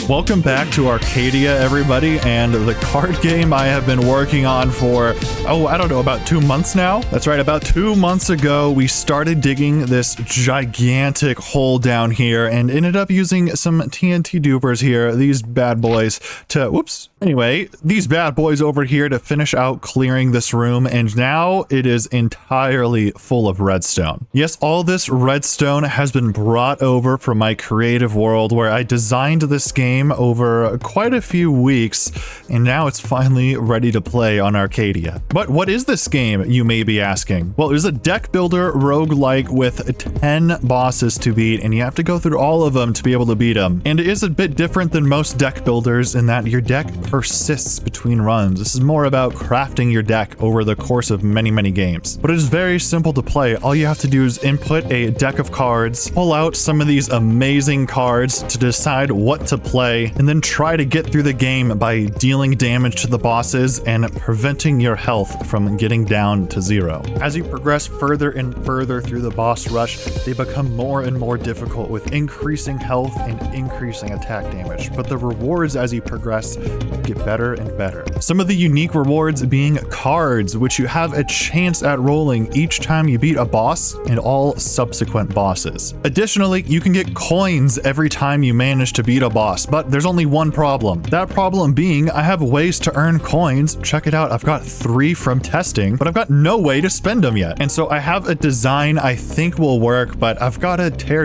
Welcome back to Arcadia, everybody, and the card game I have been working on for, I don't know, about 2 months now? That's right, about 2 months ago, we started digging this gigantic hole down here and ended up using some TNT dupers here, these bad boys, these bad boys over here to finish out clearing this room, and now it is entirely full of redstone. Yes, all this redstone has been brought over from my creative world where I designed this game over quite a few weeks, and now it's finally ready to play on Arcadia. But what is this game, you may be asking? Well, it is a deck builder roguelike with 10 bosses to beat, and you have to go through all of them to be able to beat them. And it is a bit different than most deck builders in that your deck persists between runs. This is more about crafting your deck over the course of many games. But it is very simple to play. All you have to do is input a deck of cards, pull out some of these amazing cards to decide what to play, and then try to get through the game by dealing damage to the bosses and preventing your health from getting down to 0. As you progress further and further through the boss rush, they become more and more difficult with increasing health and increasing attack damage, but the rewards as you progress get better and better. Some of the unique rewards being cards, which you have a chance at rolling each time you beat a boss and all subsequent bosses. Additionally, you can get coins every time you manage to beat a boss, but there's only one problem. That problem being, I have ways to earn coins. Check it out, I've got 3 from testing, but I've got no way to spend them yet. And so I have a design I think will work, but I've got to dig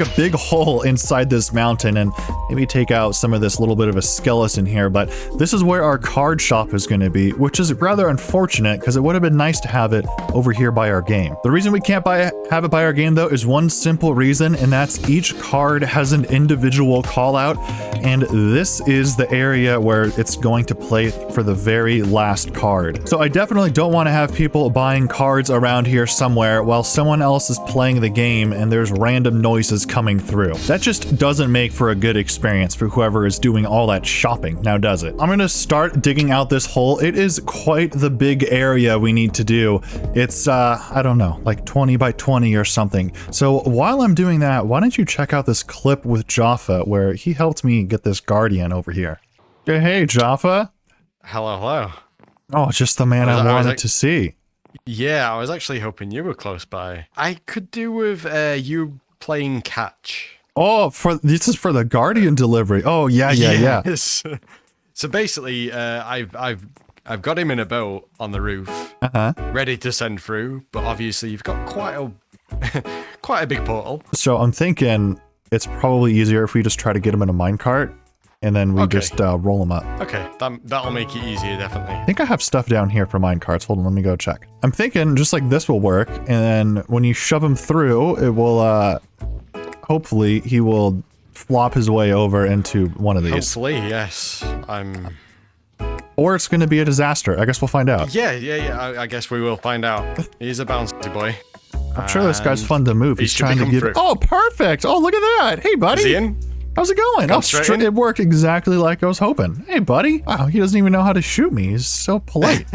a big hole inside this mountain and maybe take out some of this little bit of a skeleton here. But this is where our card shop is going to be, which is rather unfortunate because it would have been nice to have it over here by our game. The reason we can't have it by our game though is one simple reason, and that's each card has an individual call out, and this is the area where it's going to play for the very last card. So I definitely don't want to have people buying cards around here somewhere while someone else is playing the game and there's random noises coming through. That just doesn't make for a good experience for whoever is doing all that shopping, now does it? I'm gonna start digging out this hole. It is quite the big area we need to do. It's I don't know, like 20 by 20 or something. So while I'm doing that, why don't you check out this clip with Jaffa where he helped me get this guardian over here. Hey Jaffa. Hello. Oh, just the man I wanted to see. Yeah, I was actually hoping you were close by. I could do with you playing catch. Oh, this is for the guardian delivery. Oh yeah. So basically, I've got him in a boat on the roof, ready to send through. But obviously, you've got quite a big portal. So I'm thinking it's probably easier if we just try to get him in a minecart, and then we just roll him up. Okay, that'll make it easier, definitely. I think I have stuff down here for minecarts. Hold on, let me go check. I'm thinking just like this will work, and then when you shove him through, it will, hopefully he will flop his way over into one of these. Hopefully, yes. Or it's going to be a disaster. I guess we'll find out. Yeah. I guess we will find out. He's a bouncy boy. I'm sure this guy's fun to move. He's trying to give. Oh, perfect! Oh, look at that! Hey, buddy. Is he in? How's it going? It worked exactly like I was hoping. Hey, buddy. Wow, he doesn't even know how to shoot me. He's so polite.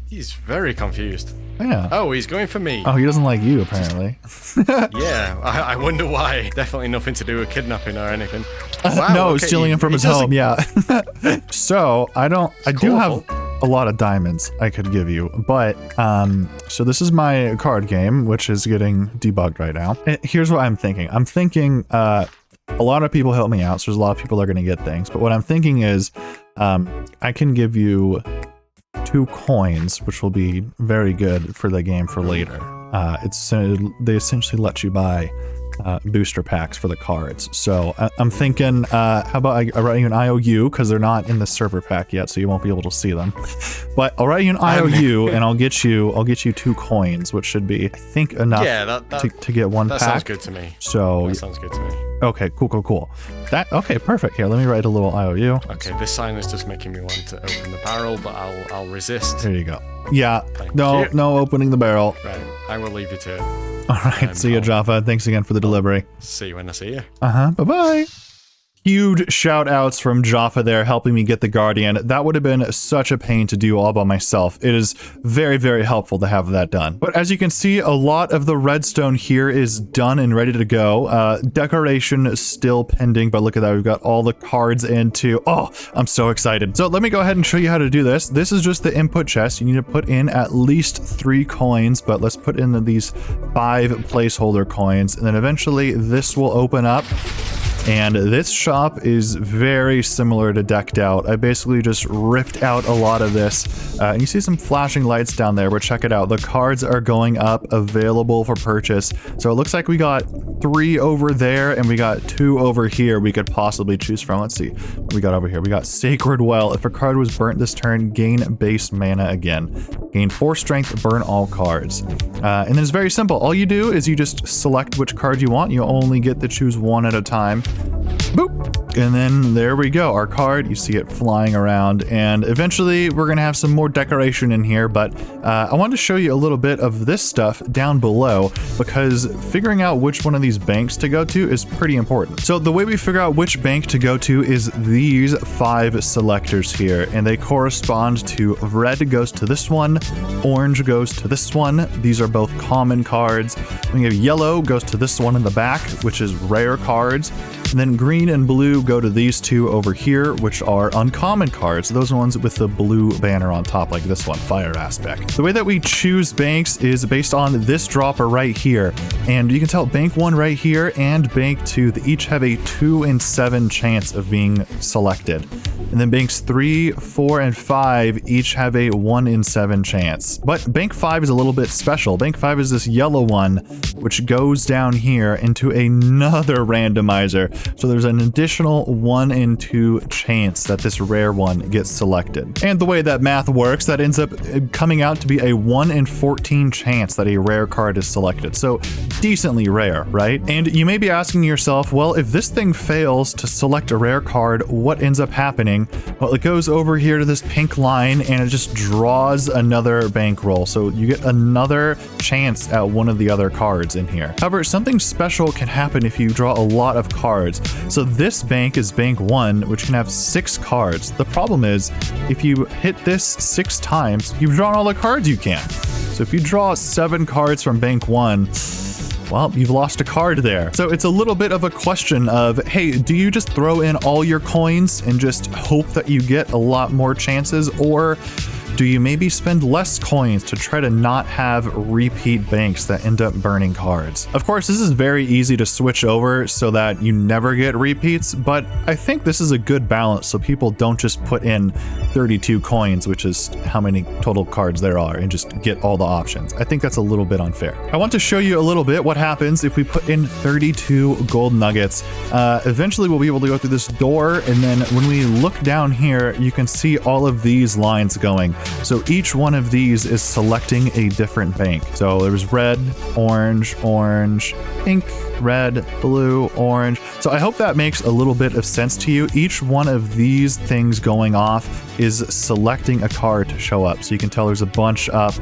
He's very confused. Yeah. Oh, he's going for me. Oh, he doesn't like you, apparently. Yeah, I wonder why. Definitely nothing to do with kidnapping or anything. Wow, no, okay. Stealing him from his home, yeah. So, I do have a lot of diamonds I could give you, but, so this is my card game, which is getting debugged right now. And here's what I'm thinking. I'm thinking, a lot of people help me out, so there's a lot of people that are going to get things, but what I'm thinking is, I can give you 2 coins, which will be very good for the game for later. They essentially let you buy booster packs for the cards. So I'm thinking, how about I write you an IOU, because they're not in the server pack yet, so you won't be able to see them. But I'll write you an IOU, and I'll get you 2 coins, which should be, I think, enough to get 1 pack. That sounds good to me. So that sounds good to me. Okay, cool. Okay, perfect. Here, let me write a little IOU. Okay, this sign is just making me want to open the barrel, but I'll resist. There you go. Yeah, no opening the barrel. Right, I will leave you to it. All right, see you, Jaffa. Thanks again for the delivery. See you when I see you. Bye-bye. Huge shout outs from Jaffa there helping me get the Guardian. That would have been such a pain to do all by myself. It is very, very helpful to have that done. But as you can see, a lot of the redstone here is done and ready to go. Decoration is still pending, but look at that. We've got all the cards in too. Oh, I'm so excited. So let me go ahead and show you how to do this. This is just the input chest. You need to put in at least 3 coins, but let's put in these 5 placeholder coins, and then eventually this will open up. And this shop is very similar to Decked Out. I basically just ripped out a lot of this. And you see some flashing lights down there, but check it out. The cards are going up, available for purchase. So it looks like we got 3 over there and we got 2 over here we could possibly choose from. Let's see what we got over here. We got Sacred Well. If a card was burnt this turn, gain base mana again. Gain 4 strength, burn all cards. And then it's very simple. All you do is you just select which card you want. You only get to choose 1 at a time. Boop. And then there we go, our card. You see it flying around, and eventually we're gonna have some more decoration in here, but I wanted to show you a little bit of this stuff down below, because figuring out which one of these banks to go to is pretty important. So the way we figure out which bank to go to is these 5 selectors here, and they correspond to red goes to this one, orange goes to this one. These are both common cards. We have yellow goes to this one in the back, which is rare cards. And then green and blue go to these 2 over here, which are uncommon cards. Those ones with the blue banner on top, like this one, Fire Aspect. The way that we choose banks is based on this dropper right here. And you can tell bank 1 right here and bank 2, they each have a 2 in 7 chance of being selected. And then banks 3, 4, and 5 each have a 1 in 7 chance. But bank 5 is a little bit special. Bank 5 is this yellow one, which goes down here into another randomizer. So there's an additional 1 in 2 chance that this rare one gets selected. And the way that math works, that ends up coming out to be a 1 in 14 chance that a rare card is selected. So decently rare, right? And you may be asking yourself, well, if this thing fails to select a rare card, what ends up happening? Well, it goes over here to this pink line and it just draws another bankroll. So you get another chance at one of the other cards in here. However, something special can happen if you draw a lot of cards. So this bank is bank 1, which can have 6 cards. The problem is, if you hit this 6 times, you've drawn all the cards you can. So if you draw 7 cards from bank 1, well, you've lost a card there. So it's a little bit of a question of, hey, do you just throw in all your coins and just hope that you get a lot more chances, or do you maybe spend less coins to try to not have repeat banks that end up burning cards? Of course, this is very easy to switch over so that you never get repeats, but I think this is a good balance so people don't just put in 32 coins, which is how many total cards there are, and just get all the options. I think that's a little bit unfair. I want to show you a little bit what happens if we put in 32 gold nuggets. Eventually we'll be able to go through this door, and then when we look down here, you can see all of these lines going. So each one of these is selecting a different bank. So there's red, orange, orange, pink, red, blue, orange. So I hope that makes a little bit of sense to you. Each one of these things going off is selecting a card to show up. So you can tell there's a bunch up.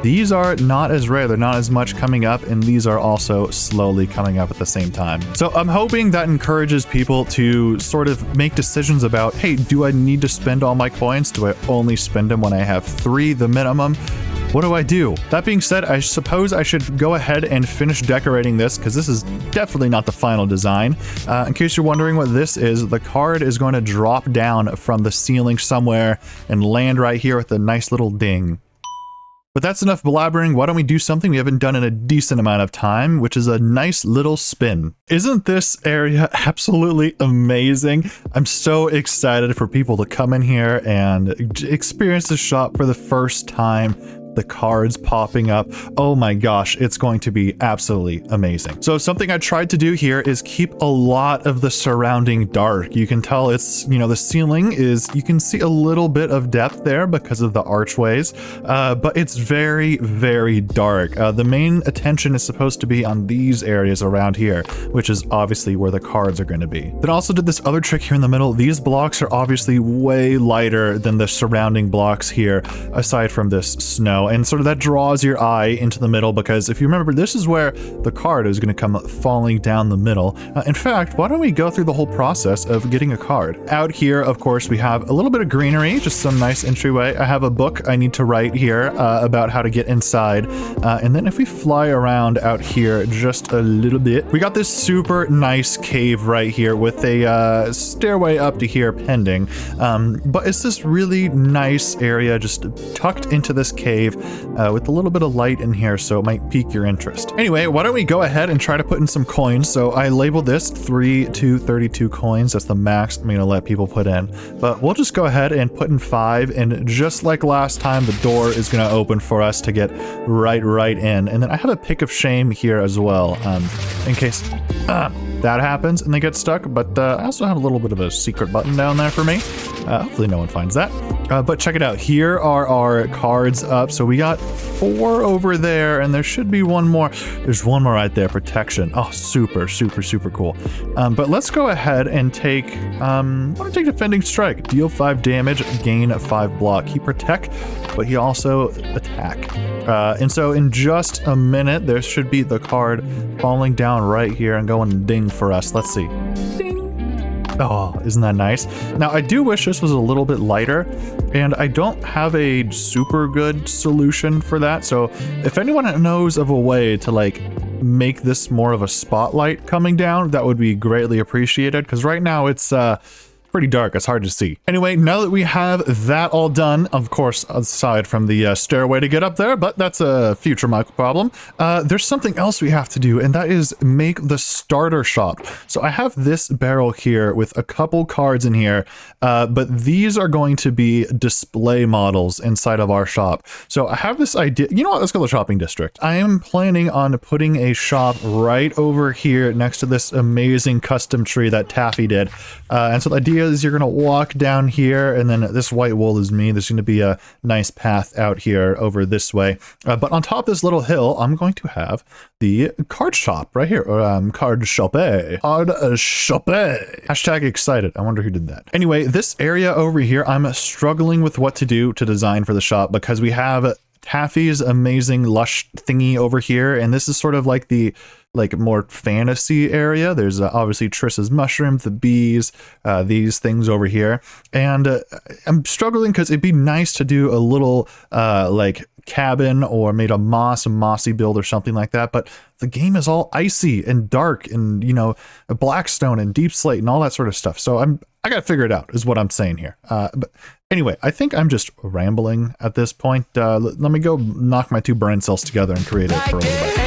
These are not as rare. They're not as much coming up, and these are also slowly coming up at the same time. So I'm hoping that encourages people to sort of make decisions about, hey, do I need to spend all my coins? Do I only spend them when I have 3, the minimum? What do I do? That being said, I suppose I should go ahead and finish decorating this, because this is definitely not the final design. In case you're wondering what this is, the card is going to drop down from the ceiling somewhere and land right here with a nice little ding. But that's enough blabbering. Why don't we do something we haven't done in a decent amount of time, which is a nice little spin. Isn't this area absolutely amazing? I'm so excited for people to come in here and experience the shop for the first time. The cards popping up. Oh my gosh, it's going to be absolutely amazing. So something I tried to do here is keep a lot of the surrounding dark. You can tell it's, you know, the ceiling is, you can see a little bit of depth there because of the archways, but it's very, very dark. The main attention is supposed to be on these areas around here, which is obviously where the cards are going to be. Then also did this other trick here in the middle. These blocks are obviously way lighter than the surrounding blocks here, aside from this snow. know, and sort of that draws your eye into the middle, because if you remember, this is where the card is going to come falling down the middle. In fact, why don't we go through the whole process of getting a card? Out here, of course, we have a little bit of greenery, just some nice entryway. I have a book I need to write here about how to get inside. And then if we fly around out here just a little bit, we got this super nice cave right here with a stairway up to here pending. But it's this really nice area just tucked into this cave with a little bit of light in here, so it might pique your interest. Anyway, why don't we go ahead and try to put in some coins? So I labeled this 3 to 32 coins. That's the max I'm gonna let people put in. But we'll just go ahead and put in 5, and just like last time, the door is gonna open for us to get right in. And then I have a pick of shame here as well, in case that happens and they get stuck. But I also have a little bit of a secret button down there for me. Hopefully no one finds that. But check it out. Here are our cards up. So we got 4 over there, and there should be one more. There's one more right there, protection. Oh, super cool. But let's go ahead and take, I want to take defending strike. Deal 5 damage, gain 5 block. He protect, but he also attack. And so in just a minute, there should be the card falling down right here and going ding for us. Let's see. Ding. Oh, isn't that nice? Now, I do wish this was a little bit lighter, and I don't have a super good solution for that. So if anyone knows of a way to like make this more of a spotlight coming down, that would be greatly appreciated, because right now it's pretty dark. It's hard to see. Anyway, now that we have that all done, of course, aside from the stairway to get up there, but that's a future Michael problem, there's something else we have to do, and that is make the starter shop. So I have this barrel here with a couple cards in here, but these are going to be display models inside of our shop. So I have this idea. You know what? Let's go to the shopping district. I am planning on putting a shop right over here next to this amazing custom tree that Taffy did. And so the idea is you're going to walk down here, and then this white wool is me. There's going to be a nice path out here over this way. But on top of this little hill, I'm going to have the card shop right here. Or card shop. Card shop. Hashtag excited. I wonder who did that. Anyway, this area over here, I'm struggling with what to do to design for the shop, because we have Taffy's amazing lush thingy over here, and this is sort of like the more fantasy area. There's obviously Triss's mushroom, the bees, these things over here, and I'm struggling because it'd be nice to do a little like cabin or made of mossy build or something like that, but the game is all icy and dark and, you know, blackstone and deep slate and all that sort of stuff. So I gotta figure it out is what I'm saying here. But anyway, I think I'm just rambling at this point. Let me go knock my 2 brain cells together and create it for a little bit.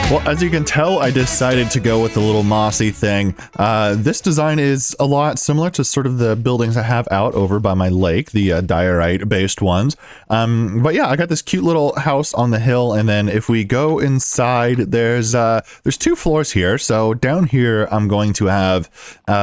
Well, as you can tell, I decided to go with the little mossy thing. This design is a lot similar to sort of the buildings I have out over by my lake, the diorite-based ones. But yeah, I got this cute little house on the hill, and then if we go inside, there's 2 floors here. So down here, I'm going to have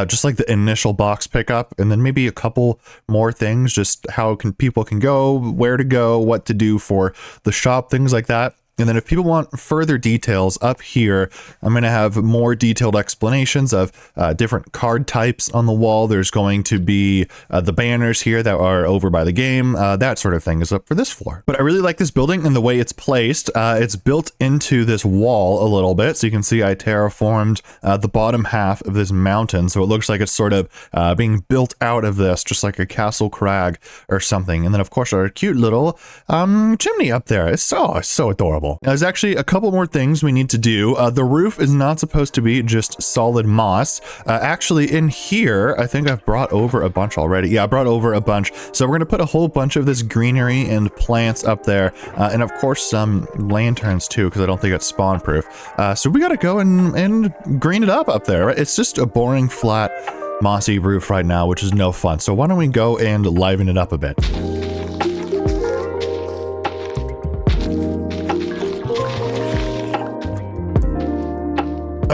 just like the initial box pickup, and then maybe a couple more things, just how people can go, where to go, what to do for the shop, things like that. And then if people want further details up here, I'm going to have more detailed explanations of different card types on the wall. There's going to be the banners here that are over by the game. That sort of thing is up for this floor. But I really like this building and the way it's placed. It's built into this wall a little bit. So you can see I terraformed the bottom half of this mountain. So it looks like it's sort of being built out of this, just like a castle crag or something. And then of course our cute little chimney up there. It's so adorable. Now, there's actually a couple more things we need to do. The roof is not supposed to be just solid moss. Actually, in here, I think I've brought over a bunch already. Yeah, I brought over a bunch. So we're going to put a whole bunch of this greenery and plants up there. And of course, some lanterns too, because I don't think it's spawn proof. So we got to go and green it up there. Right? It's just a boring, flat, mossy roof right now, which is no fun. So why don't we go and liven it up a bit?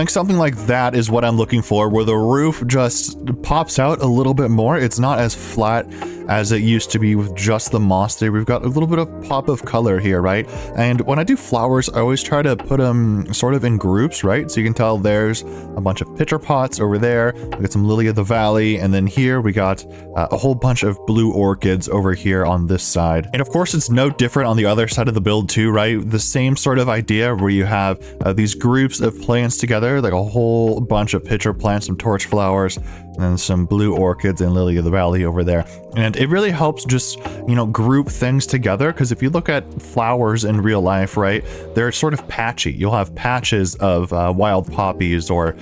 think something like that is what I'm looking for, where the roof just pops out a little bit more. It's not as flat as it used to be with just the moss there. We've got a little bit of pop of color here, right? And when I do flowers, I always try to put them sort of in groups, right? So you can tell there's a bunch of pitcher pots over there. We got some lily of the valley, and then here we got a whole bunch of blue orchids over here on this side. And of course, it's no different on the other side of the build too, right? The same sort of idea where you have these groups of plants together, like a whole bunch of pitcher plants, some torch flowers, and some blue orchids and lily of the valley over there. And it really helps just, you know, group things together, because if you look at flowers in real life, right, they're sort of patchy. You'll have patches of wild poppies or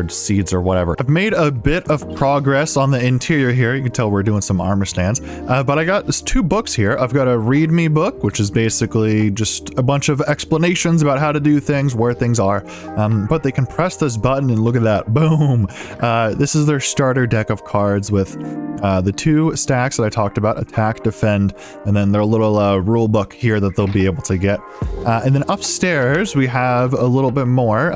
seeds or whatever. I've made a bit of progress on the interior here. You can tell we're doing some armor stands, but I got two books here. I've got a readme book, which is basically just a bunch of explanations about how to do things, where things are, but they can press this button and look at that, boom. This is their starter deck of cards with the two stacks that I talked about, attack, defend, and then their little rule book here that they'll be able to get. And then upstairs we have a little bit more.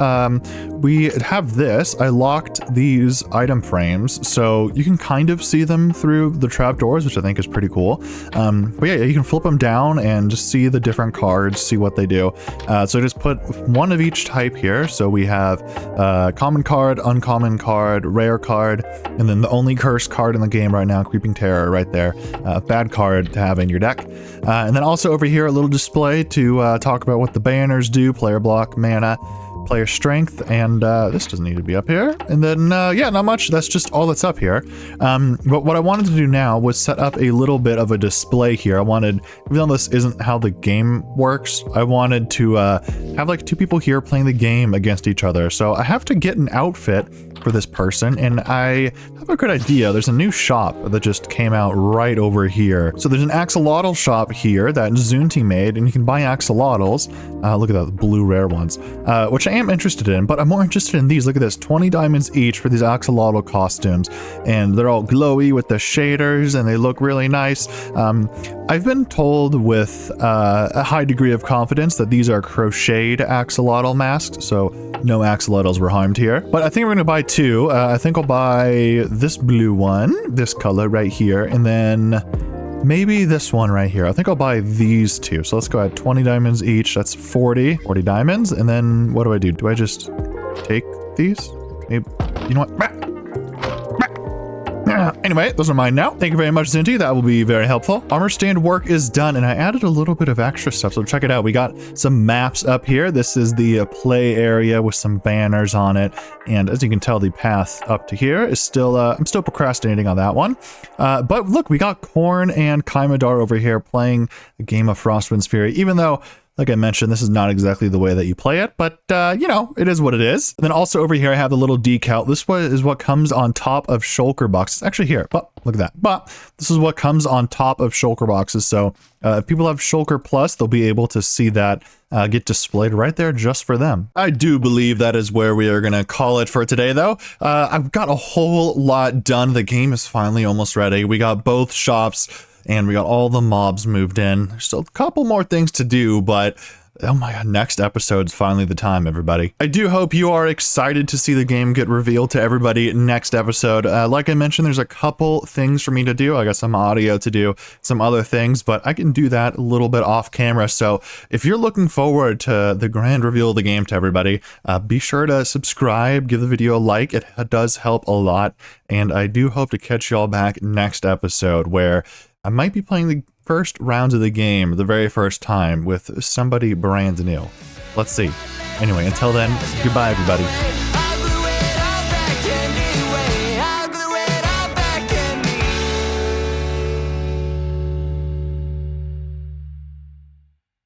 We have this. I locked these item frames so you can kind of see them through the trapdoors, which I think is pretty cool. But yeah, you can flip them down and just see the different cards, see what they do. So just put one of each type here. So we have common card, uncommon card, rare card, and then the only cursed card in the game right now, Creeping Terror, right there. Bad card to have in your deck. And then also over here, a little display to talk about what the banners do: player block, mana, player strength, and this doesn't need to be up here. And then yeah, not much. That's just all that's up here. But what I wanted to do now was set up a little bit of a display here. I wanted, even though this isn't how the game works, I wanted to have like two people here playing the game against each other. So I have to get an outfit for this person, and I have a good idea. There's a new shop that just came out right over here. So there's an axolotl shop here that Zunti made, and you can buy axolotls. Look at that, the blue rare ones, which I am interested in, but I'm more interested in these. Look at this, 20 diamonds each for these axolotl costumes, and they're all glowy with the shaders, and they look really nice. I've been told with a high degree of confidence that these are crocheted axolotl masks, so no axolotls were harmed here. But I think we're gonna buy two. I think I'll buy this blue one, this color right here, and then maybe this one right here. I think I'll buy these two. So let's go ahead, 20 diamonds each. That's 40 diamonds. And then what do I do? Do I just take these? Maybe, you know what? Anyway, those are mine now. Thank you very much, Zinti. That will be very helpful. Armor stand work is done, and I added a little bit of extra stuff, so check it out. We got some maps up here. This is the play area with some banners on it, and as you can tell, the path up to here is still, I'm still procrastinating on that one. But look, we got Korn and Kaimadar over here playing a game of Frostwind Fury, even though, like I mentioned, this is not exactly the way that you play it, but, you know, it is what it is. And then also over here, I have the little decal. This is what comes on top of shulker boxes. Actually here, but look at that. But this is what comes on top of shulker boxes. So if people have shulker plus, they'll be able to see that get displayed right there just for them. I do believe that is where we are going to call it for today, though. I've got a whole lot done. The game is finally almost ready. We got both shops, and we got all the mobs moved in. There's still a couple more things to do, but oh my god, next episode's finally the time, everybody. I do hope you are excited to see the game get revealed to everybody next episode. Like I mentioned, there's a couple things for me to do. I got some audio to do, some other things, but I can do that a little bit off camera. So if you're looking forward to the grand reveal of the game to everybody, be sure to subscribe, give the video a like. It does help a lot. And I do hope to catch y'all back next episode, where I might be playing the first rounds of the game the very first time with somebody brand new. Let's see. Anyway, until then, goodbye, everybody.